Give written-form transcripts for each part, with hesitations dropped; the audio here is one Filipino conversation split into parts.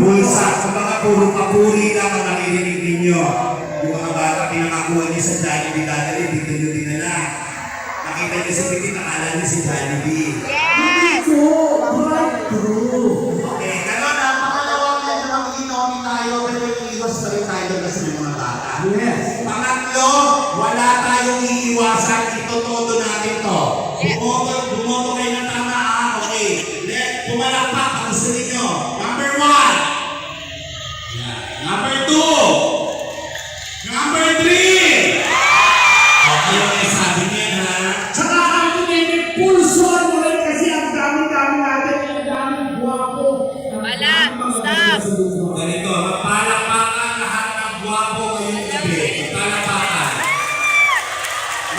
Bulsa, sa mga puro papuri lang ang naririnig ninyo. Yung mga bata pinangakuha niya sa Jollibee dadali, dito nyo dinala. Nakita niyo sa pitin, nakala niya si Jollibee. Yes! True. Okay, gano'n na, pangalawang medyo mag-inomi tayo, pero iiwas pa rin tayo kasi ng mga bata. Yes. Pangatlo, wala tayong iiwasan, itotodo natin to. Bumoto kayo ng tama, okay. Pumalakpak, ang gusto ninyo. Number 1. Number 2. Number 3. Okay, okay, sabi niya ha. Tsaka kami may pulso mo rin kasi ang dami-dami natin, ang daming guwapo. Wala, stop. Ganito, magpalakpakan lahat ng guwapo ngayong gabi. Magpalakpakan.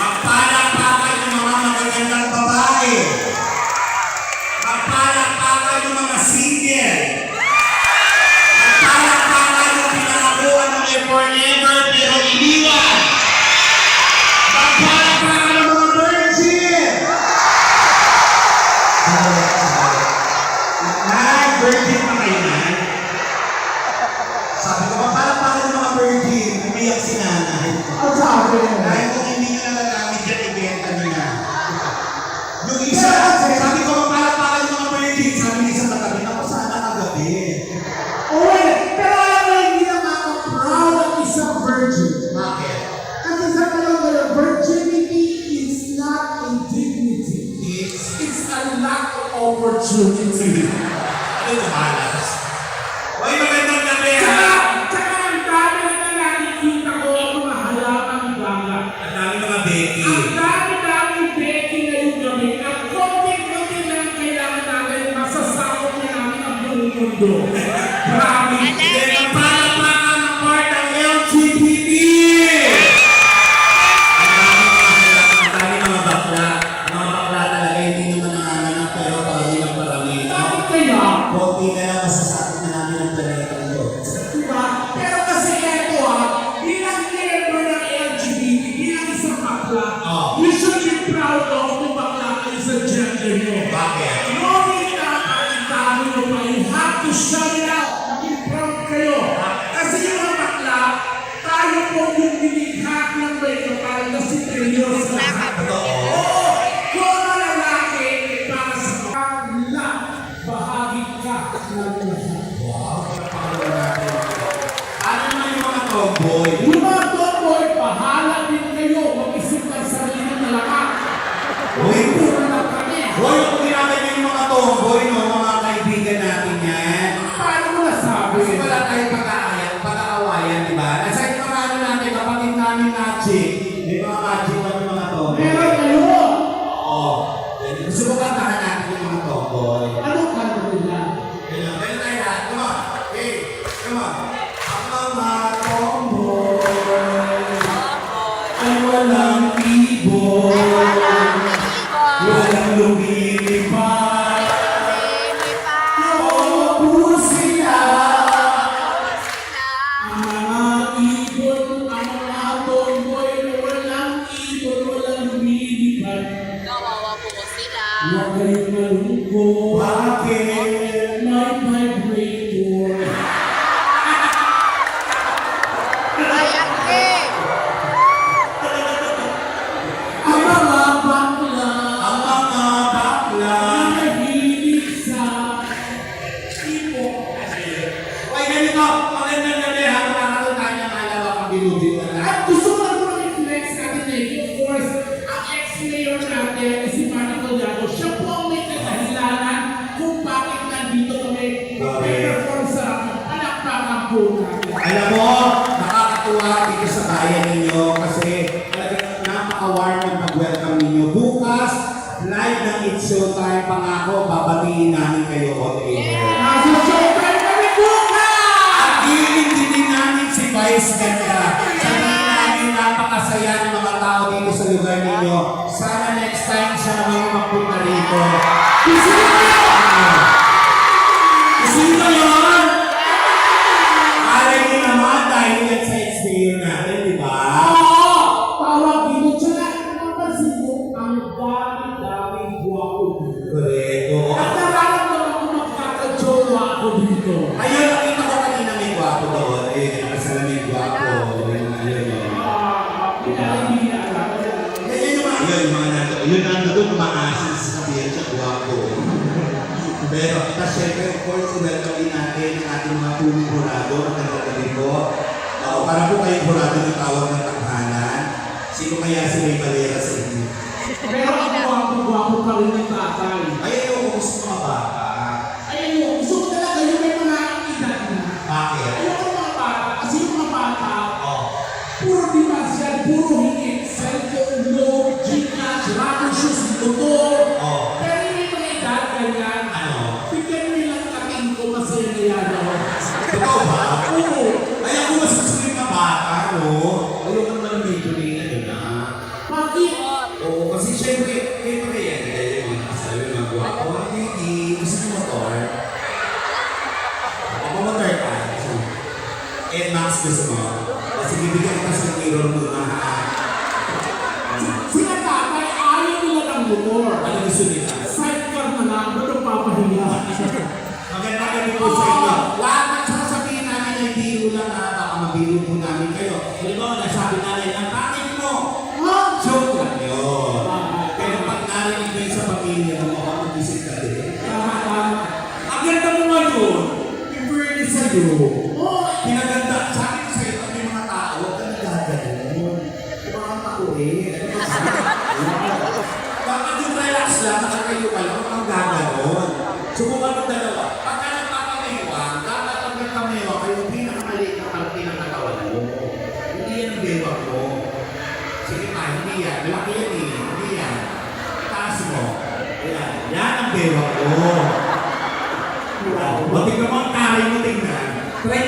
Magpalakpakan yung mga magagandang babae. Magpalakpakan yung mga single. Magpalakpakan yung pinakakuha ng forever pero iniwan. Magpalakpakan yung mga virgin. Virgin pa kayo na? Sabi ko, magpalakpakan yung mga virgin. Umiyak si tomboy. Yung mga tomboy, bahala din kayo. Mag-isip ng sarili ng lakas. Uy, Puro lang kami. Hoy, kung ginamit niyo yung mga tomboy, no, mga kaibigan natin yan. Paano mo nasabi? Kasi wala tayong pag-aawayan, di ba? Nasa yung mga ano natin, kapatid namin magic. May mga magic pa yung mga tomboy. Meron kayo. Oo. Gusto mo kantahan natin yung mga tomboy. Anong kanto nila? Kailan tayo lahat? Come on. Hey, come on. Ang mga tomboy ay walang ibon. Walang lumilipad. Oo, sila. Ang mga ibon, ang mga tomboy na walang ibon, walang lumilipad. Huwag kayong malungkot. Bakit? My vibrator. Ang mga bakla Ang mga bakla. na nahilig sa ibon. Ay, ganito. Magandang gabi ha. Nakakaroon tayo ng alawak ang bilubid na lahat. At gusto ko lang mga i-flex natin eh. Of course, ang ex-mayor natin, si Manny Collado, siya po ang may kadahilanan kung bakit nandito kami mag-perform sa palakpakan po natin. Alam mo, nakakatuwa dito sa bayan ninyo kasi talagang napaka-warm ang pag-welcome ninyo. Bukas, live ng It's Showtime. Pangako, babatiin namin kayo on air. Nasa showtime kami bukas! At iinginin namin si Vice Ganda. Sabihin namin napakasaya ng mga tao dito sa lugar ninyo. Sana next time siya naman magpunta rito. Sino kayo? Sino yun? Alay niyo naman dahil yan sa ex-mayor natin, di ba? Oo! Tawag dito siya na napansin mo ang dami-daming guwapo dito. Correcto. At nararamdaman ko magkakajowa ako dito. Ayun, nakita ko kanina may gwapo doon. Eh, nakasalamin gwapo. Ayun. Hindi niya alam. Ganyan yung mga... Ayun, yung mga nando. Yun nando doon, umaasin sa sabihan siya, gwapo. Pero, ito syempre, of course, welcome din natin ang ating mga punong burado. Magandang gabi po. Para po kayong burado ng tawag ng takhanan. Sino kaya si May Valera sa inyo? Pero ang guwapo-guwapo pa rin ng tatay. Ayun, yung gusto mga bata. Ayun mo, gusto ko talaga yung may mga edad na. Bakit? Ayoko ng mga bata, kasi yung mga bata, Oh. puro dimasyan, puro hingit, cellphone, load, Gcash, rubber shoes, motor. Oh. Pero yung may mga edad, ganyan, Ano? bigyan mo nilang kating ko, masaya na yan ako. Totoo ba? Oo. Ay, ako mas gusto yung mga bata, no? Ayoko naman ng medyo rin na yun, ha? Bakit? Oo, kasi syempre, may mga yan, dahil yung mga kasabi, mga guwapo, hindi, gusto yung motor. Ako motor ka. Eh, Max, gusto mo? Kasi bibigyan ko sa mirror muna, ha? Sila tatay, ayaw nila ng motor. Ano gusto nila? Sidecar na lang, ba't ang papahiya? Maganda kami po sa inyo. Lahat ng sasabihin namin ay biro lang, ha? Baka mabiro po namin kayo. Halimbawa, nasabi namin, ang pangit mo! Joke lang yun. Pero pag narinig mo yun sa pamilya mo, baka mag-isip ka din. Ang ganda mo ngayon, in fairness sa'yo, pinaganda, sabi ko sa'yo, pag may mga tao, huwag ka nagaganon. Parang takuin. Dapat yung relax lang, nakakayo ka lang, huwag kang gaganon. Subukan mo dalawa. Pagka nagpapamewang, dapat pag nagpamewang, kayo pinakamaliit na parte ng katawan mo. Hindi yan ang bewang mo. Sige pa, hindi yan. Malaki yan eh. Hindi yan. Taas mo. Yan. Yan ang bewang mo. Wow. Matig naman ang taray mo tingnan. Try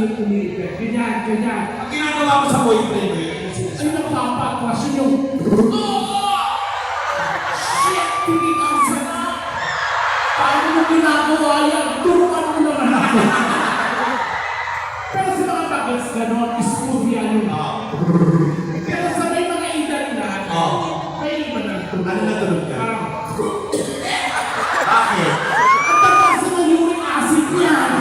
yung umiipit. Ganyan, ganyan. Ang ginagawa mo sa boyfriend mo yun? Ay, napapatwas yun yung... Shit! Tinita ang sarap! Paano mo ginagawa yan? Turuan mo naman ako! Pero sa mga bagets gano'n, smooth yan yung... Pero sa may mga edad na, may iba na tunog. Ano na tunog ka? Parang... Bakit? Ang tagas ng uric acid yan!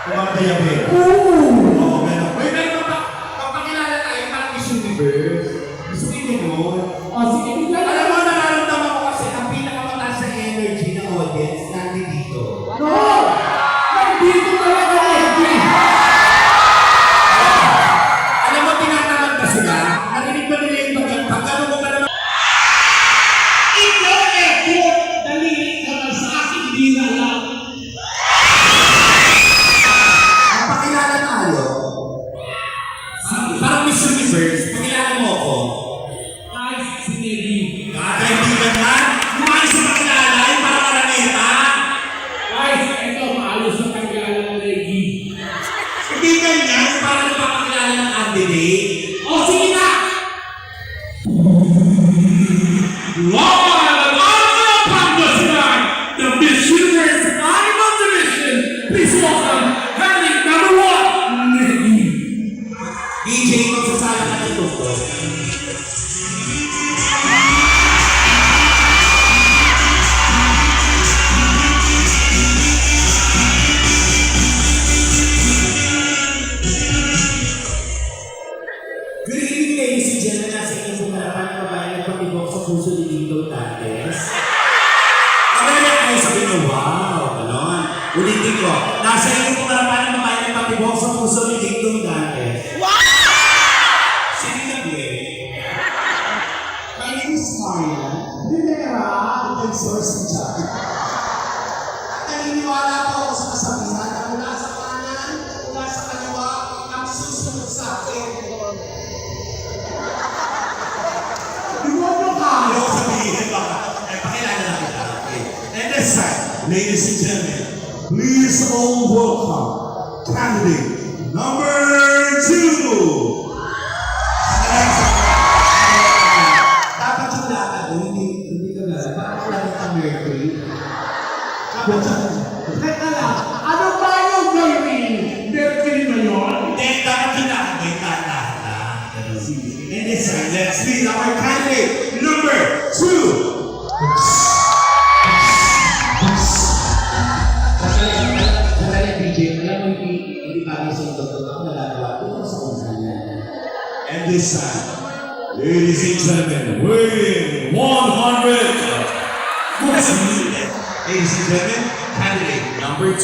Kumakaya ba yun? Oo! Oo, meron. Uy, meron pa. Kapakilala tayo, parang Miss Universe. Gusto ko yun yun. O, sige, bigyan na. Alam mo, nararamdaman ko kasi ang pinakamataas na energy ng audience nandito. No! Nandito talaga, Eddie! Alam mo, tinatamad ka sila. Narinig ba nila yung bagang? Pagkano mo ba naman? Ikaw, Eddie! Dalili ka na sa akin, di na lang. Ang pakilala tayo. Parang Miss Universe. Pakilala mo ako. Guys, si Eddie. Kakaibigan na. Lumayos sa pakilala. Yung parang araneta. Guys, ito, maayos na pagkala ng Eddie. Hindi ganyan. Yung parang napapakilala ng candidate. O, sige na! Live and unaccompanied tonight, the Miss Universe Animal Division. Please welcome heading number 1, Nikki. DJ, magsasala ka ng doktor. Good evening, ladies and gentlemen. Nasa inyong pumarapan ng babae na patibok sa puso ni Lito Dantes. Mamaya kayo sabihin nyo, wow, ganon. Ulitin ko, nasa inyong pumarapan ng babae na patibok sa puso ni Lito Dantes. Sino nag-way? My name is Marian Rivera, open source ng Jack. At naniniwala po ako sa kasabihan na mula sa kanan, mula sa kaliwa, ang susunod sa akin. Demonyo ka! Ayaw sabihin ba? Eh, pakilala na kita. Okay. And this time, ladies and gentlemen, please all welcome candidate number 2. Dapat yung lakad mo, hindi ka na. Dapat lakad ka Mercury. Dapat yung... Teka lang, ano ba yung Mercury? Mercury na yun? Then, dapat yung lakad mo, yung lahat na. And this time, let's meet our candidate number 2. Sandali, DJ, alam mo hindi bagay sa doktor ako nagagawa. Ito sa kunsanya. And this time, ladies and gentlemen, weighing 100. Ladies and gentlemen, candidate number 2.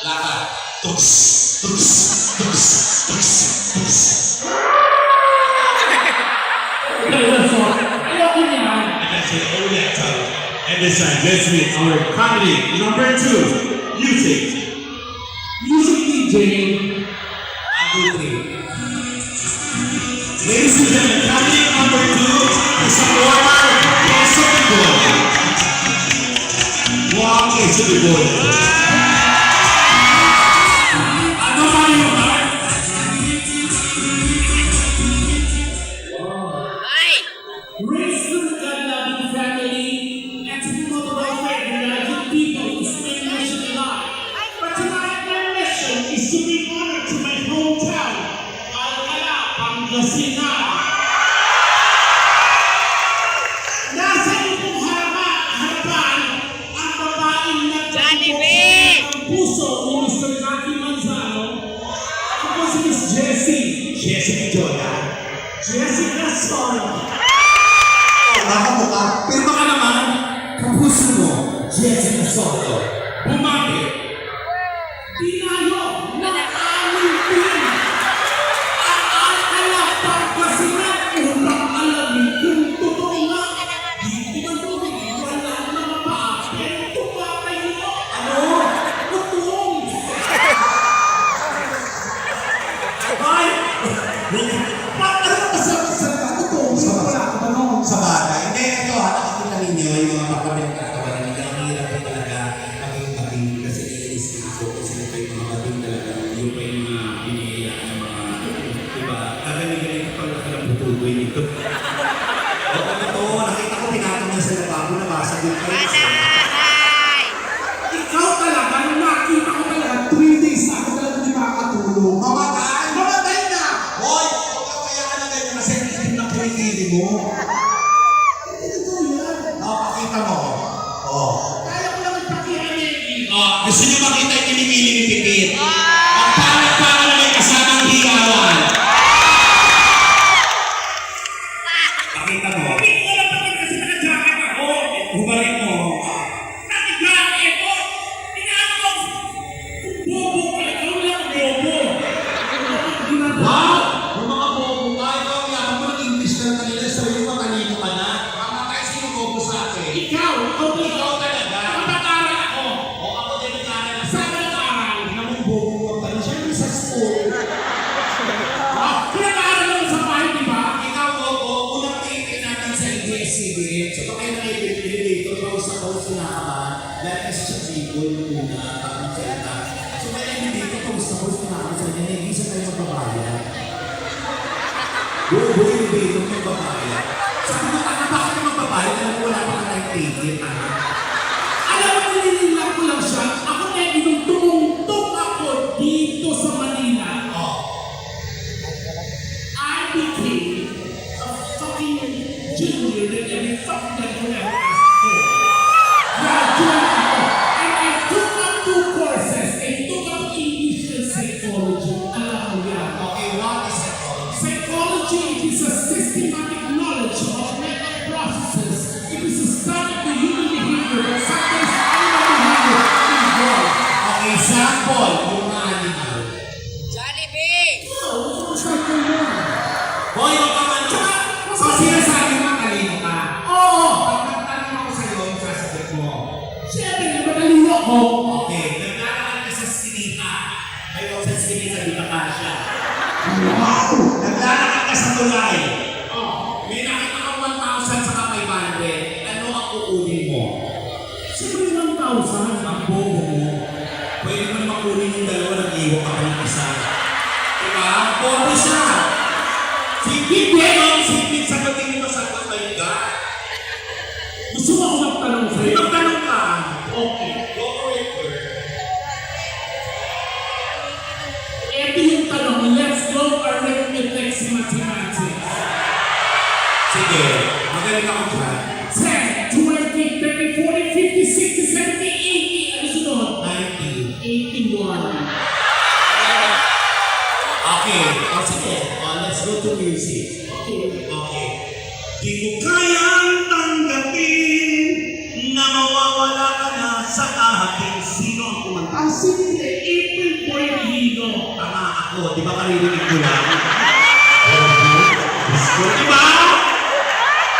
Lakad. Tuks, tuks, tuks, tuks, tuks. Ayoko niyan. And that's it. Oh, yeah, tell it. And this time, let's meet our candidate number 2. Music. Music DJ. 1, 2, 3. Ladies and gentlemen, candidate number 2 is a former Queso de Boy. Wow, Queso de Boy. Ano ba yung heart? Ay! Raise to the God-loving family and to promote the welfare of the United people is my mission in life. But tonight my mission is to bring honor to my hometown, Alcala, Pangasinan. Nasa iyong harapan ang babaeng Johnny B! ang puso ni Mr. Lucky Manzano. Ako si Miss Jessie. Jessie Jordan. Jessica Soro. Nakamuka. Pero baka naman, kapuso mo, Jessie Soto. Bumabit. Tinayo ng aming team. Ang Alcala, Pangasinan, unang alamin kung totoo nga. Di manunin, wala na mapa. Pero tumatay mo. Ano? Tutong. Ay! Ano ba sa tutong? Wala ka ba noon? Sa bagay. Hindi, ito ha, nakikita ninyo yung mga pakabit na katawan ninyo. Ang hirap po talaga maging kasi inis ako kasi ito yung mga tutuloy nito. Oo, totoo. Nakita ko, pinatong na sa lababo, nabasag yung tiles. Aray! Ikaw talaga, nung nakita ko talaga, 3 days na ako talaga hindi makakatulog. Mamatay! Mamatay na! Hoy! Huwag kang kayaan na ganyan kasi ang itim ng kilikili mo. Hindi totoo yan. Pakita mo. Oh. Kaya ko lang ipakianin. Gusto niyo makita yung kilikili ni Pipit? Ang pangit-pangit na may kasamang higawan. Pakita mo. Hindi ko alam bakit kasi naka-jacket ako. Hubalik mo. Naka-jacket ko. Inaano ko. Kung bobo ka, ikaw lang bobo. Wow! Yung mga bobo ka, ikaw ang yaman mo ng English na kanila, so yung matalino ka na. Mamatay sino bobo sa akin. Ikaw Ikaw talaga. Nag-aaral ako. O ako din nag-aaral na Saan ka nag-aaral? Namang bobo mo ang tanong. Siyempre sa school. Pinag-aaral ako sa bahay, di ba? Ikaw, bobo, unang tingin natin sa ABS-CBN. So, baka yung elevator, bawas na bawas kinakabahan. Dahil kasi siya people yung una, tapos salita. So, may elevator, bawas na bawas kinakabahan sa kanya. Hindi siya tayo magbabayad. Bobo, elevator, magbabayad. Sabi ko, bakit ka magbabayad? Alam mo, wala pa ka tayong ticket, ha? Alam mo, nililak ko lang siya. Ako kaya nung tumungtong ako dito sa Manila, I became a fucking junior that every fucking guy will ever ask for. Graduate ako. And I took up 2 courses. I took up English and psychology. Alam mo yan. Okay, what is it called? Psychology is a systematic knowledge of mental processes. It is a study of the human behavior, but sometimes animal behavior involved. Okay, sample, yung mga animal. Jollibee! Oh, what's that going on? Hoy, huwag ka man. So, sinasabi mo kanino ka? Oo! Pag nagtanong ako sa'yo, ang sasagot mo. Siyempre, namadali ako. Okay, naglalakad ka sa sinita. Ayun, sa sinita, di ba kasha? Wow! Naglalakad ka sa tulay. May nakita kang 1,000 sa 500. Ano ang kukunin mo? Siyempre, 1,000. Ang bobo mo. Pwede mo naman kunin yung dalawa, nag-iwa ka pa ng isa. Diba? Bobo siya. Sipit yun! Sipit, sagutin mo sa my God. Gusto mo ako magtanong sa'yo? Magtanong ka. Okay. Go for it, girl. Ito yung tanong. Let's go arithmetic mathematics. Sige, magaling ako dyan. 10, 20, 30, 40, 50, 60, 70, 80. Ano sunod? 90. 81. Okay, o sige. Let's go to music. Okay. Okay. Di ko kayang tanggapin na mawawala ka na sa akin. Sino ang kumanta? Ang simple, April Boy Hino. Tama ako. Di ba karirinig ko lang? Di ba?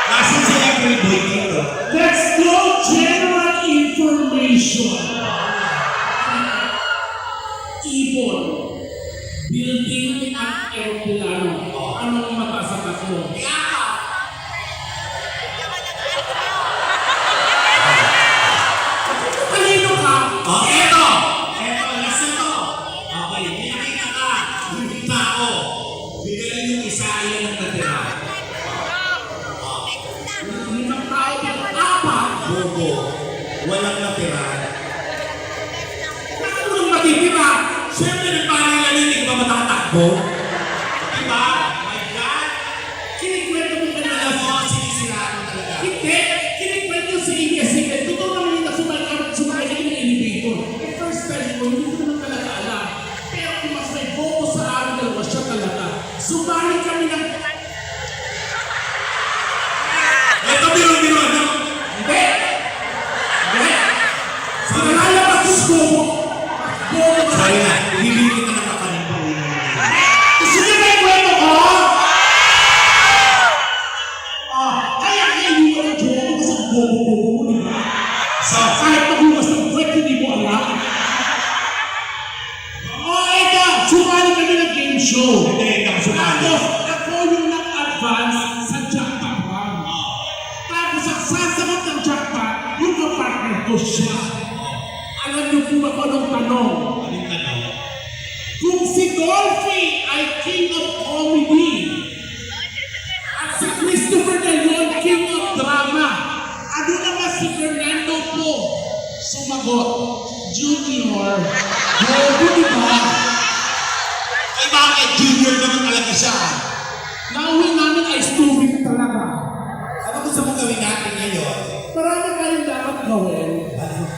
Nasaan si April Boy dito? Let's go general information. Ibon. Building at aeroplano. Anong mata sa tatlo? Kanino ka? Oh, eto! Eto, last na to. Okay, may nakita ka. Hindi tao. Bigyan yung isa, ilan ang natira. Limang tao pa. Apat. Bobo. Walang natira. Anong matitira? Siyempre, nagpahalilan yun, hindi ka ba matatakbo? Diba? My God! Kinikwento mo ka na Alam mo, sinisiraan mo talaga. Hindi! Kinikwento sa ABS-CBN. Totoo naman yung sumakay kami ng elevator. The first time ko, hindi ko naman talaga alam. Pero kung mas may bobo sa amin dalawa, siya talaga. Sumali kami ng... Ito, biro-biro, ano? Hindi! Hindi! Sa nalalabas yung bobo. Bobo ka. Sorry na, hindi kita nakakanin pa uwi naman. Gusto niyo ba yung kwento ko? Kaya iniwan ang joke ko sa bobo-bobo mo, di ba? So, Kahit maghugas ng kwet, hindi mo alam. Ito! Sumali kami ng game show. hindi ka sumali. Tapos, ako yung nag-advance sa jackpot round. Tapos, ang sasagot ng jackpot, yung kapartner ko siya. Alam niyo kung ako nung tanong, Anong tanong? kung si Dolphy ay king of comedy, sumagot. Junior. Grabe, di ba? Ay bakit? Junior naman talaga siya. Nauwi namin ay stupid talaga. Ano gusto mong gawin natin ngayon? Marami kayong dapat gawin.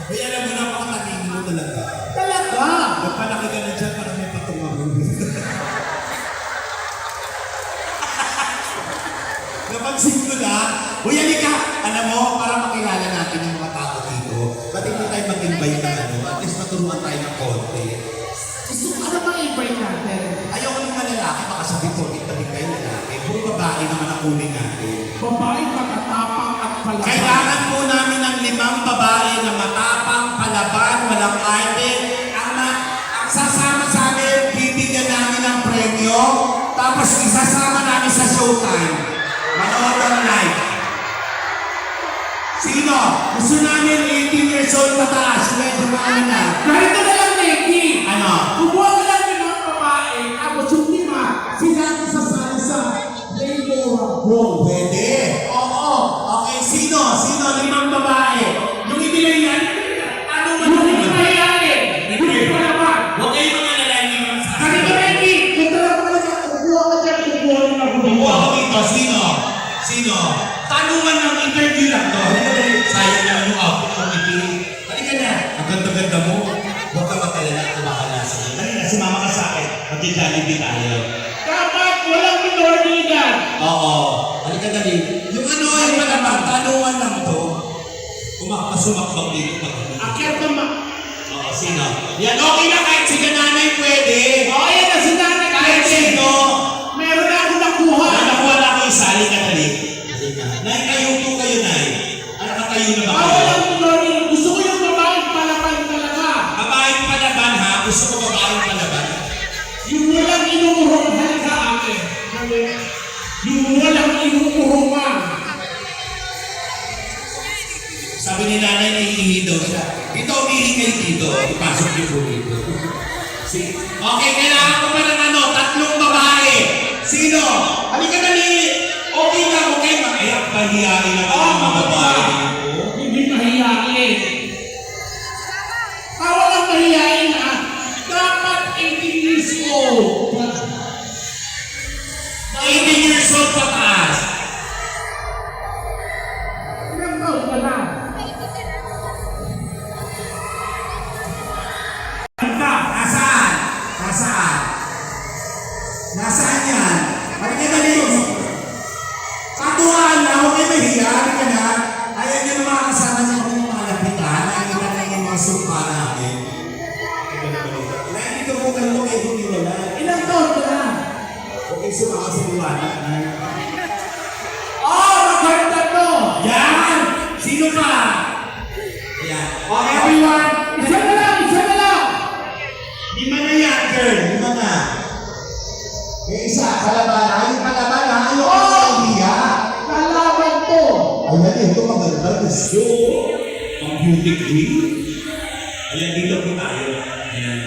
Ay, alam mo, napakatalino mo talaga. Talaga! Nagpalaki ka na dyan para may patungan. Napansin ko na, uy, halika! Alam mo, para makilala natin yung mga tao dito, ba't hindi tayo mag-invite na ano? At least maturuan tayo ng konti. Gusto ko ano bang invite natin? Ayoko ng mga lalaki, baka sabihin ko, tabi kayo lalaki. Puro babae naman ang kunin natin. Babae, matatapang at palaban. Kailangan po namin ng 5 babae na matapang, palaban, walang arte. Ang sasama sa amin, bibigyan namin ng premyo, tapos isasama namin sa showtime. Manood ng live. Sino? Gusto namin 18 years old pataas. Medyo maano na. Ganito na lang, Nicky. Ano? Kumuha ka lang ng mga babae, tapos yung 5, sila ang sasali sa Rainbow Road. Pwede. Oo. Okay, sino? Sino? 5 babae. Yung ibigay yan, ano man Yung yun? hindi mahihayin, hindi pa naman. Huwag kayo mga lalaki mga sa Ganito, Nicky. Kung talaga ka lang, kukuha ka dyan, kukuha rin ako dito. Kukuha ko dito. Sino? Sino? Tanungan ng interview lang to. Halika na rin. Sayang naman yung outfit ng ipi. Halika na. Ang ganda-ganda mo. Huwag ka matalala at tumakala sa akin. Halika, sumama ka sa akin. Mag-Jollibee tayo. Dapat walang minority dyan. Oo. Halika na rin. Yung ano, yung malamang, tanungan lang to. Sumakbang dito. Akyat naman. Oo, sino? Yan, okay na kahit si nanay pwede. O, yan na si Nanay. Kahit sino. Meron na ako nakuha. Nakuha na ako isa. Halika na rin. Nay, kayo po kayo, Nay. Ano ka kayo na ba kayo? Walang minority. Gusto ko yung babaeng palaban talaga. Babaeng palaban ha? Gusto ko babaeng palaban? Yung walang inuurungan sa akin. Yung walang inuurungan. Sabi ni nanay na iihi daw siya. Dito, umihi kayo dito. Ipasok niyo po dito. Okay, kailangan ko pa ng ano, 3 babae. Sino? Halika dali. Okay na, okay. Kaya pahiyain na Oo, mga babae dito. Hindi mahihain. Walang mahihain na. Dapat 18 years old. 18 years old pataas. Ilang taon ka na? Nasaan? Nasaan? Nasaan yan? Halika dali. Katuwaan na, huwag kayo mahiya. Halika na. Ayan yung mga kasama niyo kung mga lapitan. Nakikita na yung mga sumpa namin. Nakikita po kayo kung kayo humilala. Ilang taon ka na? Huwag kayo sumaka sa liwanag. Oh, maganda to! Yan! Sino pa? Ayan. Oh, everyone! Isa na lang, isa na lang! 5 na yan, girl. 5 na. May isa, kalaban. Ayun kalaban ha. Ayun Oh! kalaban. Kalaban to! Ayan, ito maganda. Gusto. Ang beauty queen. Ayan, dito po tayo. Ayan,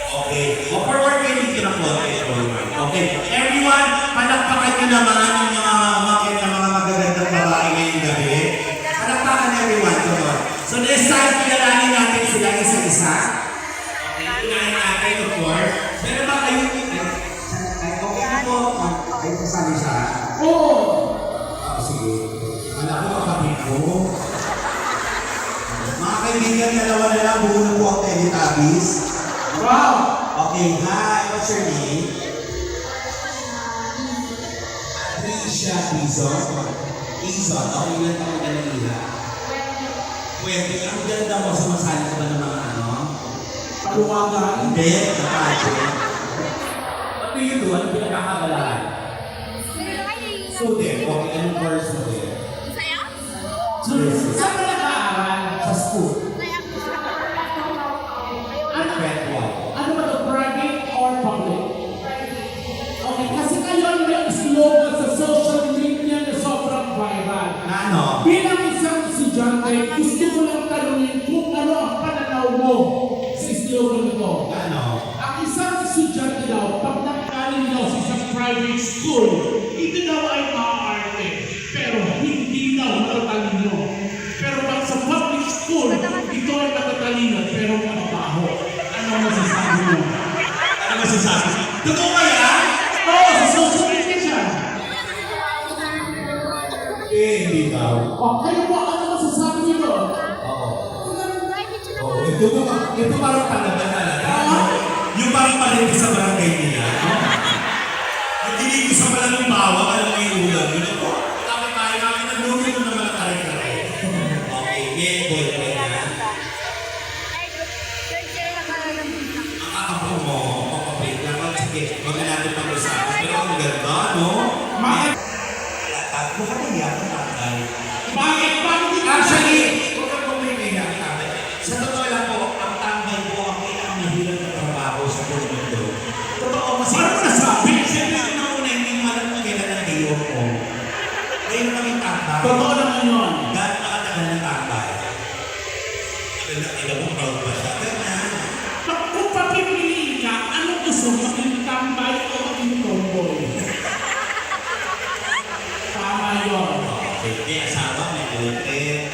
okay. O, forward kayo dito ng konti. Okay. Everyone, palakpakan nyo naman ang mga magagandang babae ngayong gabi. Palakpakan everyone. Come on. So, this time, pinalanin natin sila isa-isa. Okay, unahin natin, of course. Pero ba kayo, okay na po. Ay, kasali siya. Oo! Sige. Wala ko kapatid ko. Mga kaibigan, dalawa na lang, buo na po ang Teletubbies. Wow! Okay, hi. What's your name? Trisha Pizon. Pizon. Okay, ilan taon ka na nila? Pwede. Ang ganda mo, sumasali ka ba ng mga ano? Paluwagan. Hindi, nakadyo. What do you do? Ano pinagkakabalahan? Student. Okay, anong course mo din? Saan ka nag-aaral? Sa school. Ano? Grade 1. Ano ba ito? Private or public? Okay, kasi ngayon may slogan sa social media na sobrang viral. Na ano? Bilang isang estudyante, gusto ko lang tanungin kung ano ang pananaw mo sa slogan nito. Ano? Ang isang estudyante daw, pag nakaling daw sa isang private school, ito daw ay maaarte, pero hindi daw matatalino. Pero pag sa public school, kayo po, ano masasabi niyo doon? Oo. Oo, ito parang talaga. Yung parang palinti sa barangay nila. Yung dinigo sa malamang bawa, alam mo yung ulam. Yun ako, tapos tayo kami nagluto ng mga kare-kare. Okay, may boyfriend na. Ang kakapo mo, papapit lang. Sige, huwag na natin pag-usapan. Pero ang ganda, no? Mukhang naiyak ang tatay. Bakit? Bakit hindi Actually, huwag kang pumili ang tatay. Sa totoo lang po, ang tambay po ang pinakamahirap na trabaho sa buong mundo. Totoo kasi. Ano nasabi? Siyempre, yung nauna, hindi mo alam kung kailan ang day off mo. Ngayon kami tambay. Totoo naman yun. Gano'n nakatagal na tambay. Alam mo, proud pa siya. Ganyan. Kung papipiliin ka, ano gusto mo? Maging tambay o maging tomboy? Tama yun. Okay, may asawa, may boyfriend.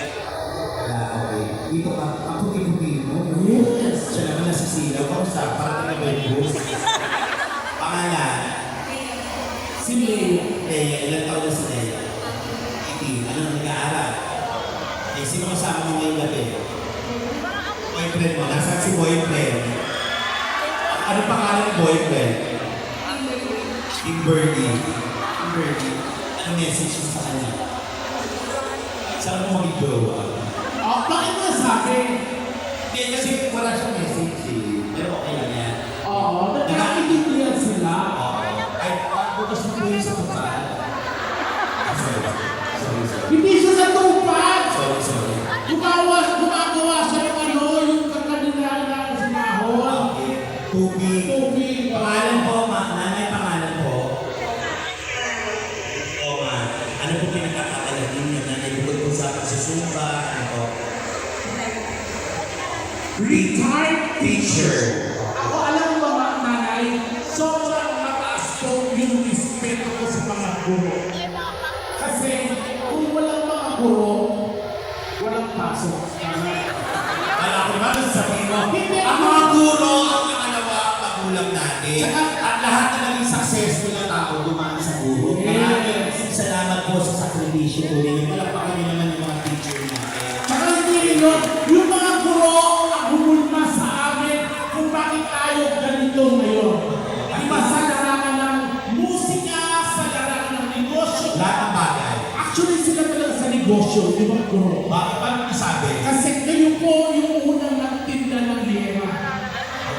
Okay. Dito ka, ako tinutin mo. Yes. Siya naman nasisilaw. Kamusta? Parang taga ba yung bus? Pangalan? Si Leo. Leia, ilang taon na si Leia? 18. Ano nag-aaral? Eh, sino kasama mo ngayong gabi? Boyfriend mo. Nasaan si boyfriend? Ano pangalan ng boyfriend? Kimberly. Kimberly. Ano message mo sa kanya? Saan mo mag-jowa? Bakit nasabi? Hindi, kasi wala siyang message eh. Pero okay lang yan. Oo, nagkakaintindihan sila. Ay, bukas na po yun sa pagkaan. Sorry. Hindi siya natupad. Sorry. Gumagawa siya ng ano, yung kakanilaan na sinahon. Okay. Tubig. Tubig. Pangalan po, nanay pangalan po. O ma, ano po pinagkakatagal ninyo na naibukod po sa pagsusumba? Ano po? Retired Teacher. Ako alam mo mga nanay, sobrang mataas po yung respeto ko sa mga guro. Kasi kung walang mga guro, walang pasok. Wala ko naman sasabihin mo. Hindi. Ang mga guro ang nakalawa ang magulang natin. At lahat na naging successful na tao dumaan sa guro. Maraming salamat po sa sakripisyo po ninyo. Palakpakan niyo naman yung mga teacher natin. Saka hindi rin yun, yung mga guro ang humulma sa amin kung bakit tayo ganito ngayon. Diba sa larangan ng musika, sa larangan ng negosyo. Lahat ng bagay. Actually sila talaga sa negosyo, di ba guro? Bakit paano nasabi? Kasi kayo po yung unang nagtinda ng lera.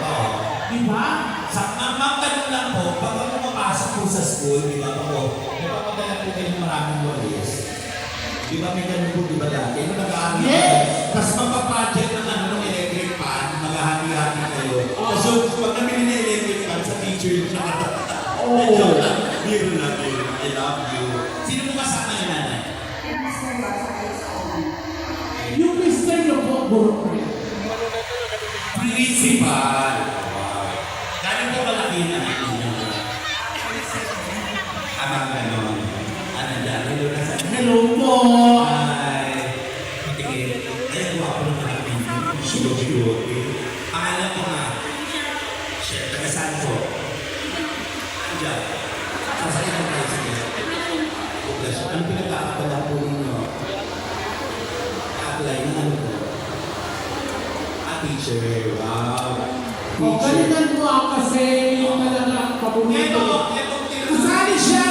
Oo. Di ba? Ma'am, ganun lang po, pag ako mapasok po sa school, di ba po, napapadala po kayo ng maraming walis. Di ba may ganun po, di ba dati? Nung nag-aaral Yes. ako, tapos magpa-project ng ano, ng electric fan, maghahati-hati kayo. Tapos yung, pag nabili na electric fan, sa teacher yung nakatata. Oo. Joke lang. Biro lang yun. I love you. Sino mo kasama yung nanay? Yung mister nyo po, guro ko rin. Principal. Galing po malaki na ninyo. Amang ganon. Ano dyan? Hello na sa Hello po! Hi. Tingin. Ay, guwapo naman ang video. Sure. Pangalan ko nga. Chef, taga saan po? Andiyan. Sasakit ko tayo sige. Ano pinagkakapala po ninyo? Apply na ano po? Teacher. Wow. O, ganyan mo ako kasi yung talaga ang paborito. Ito, Kasali siya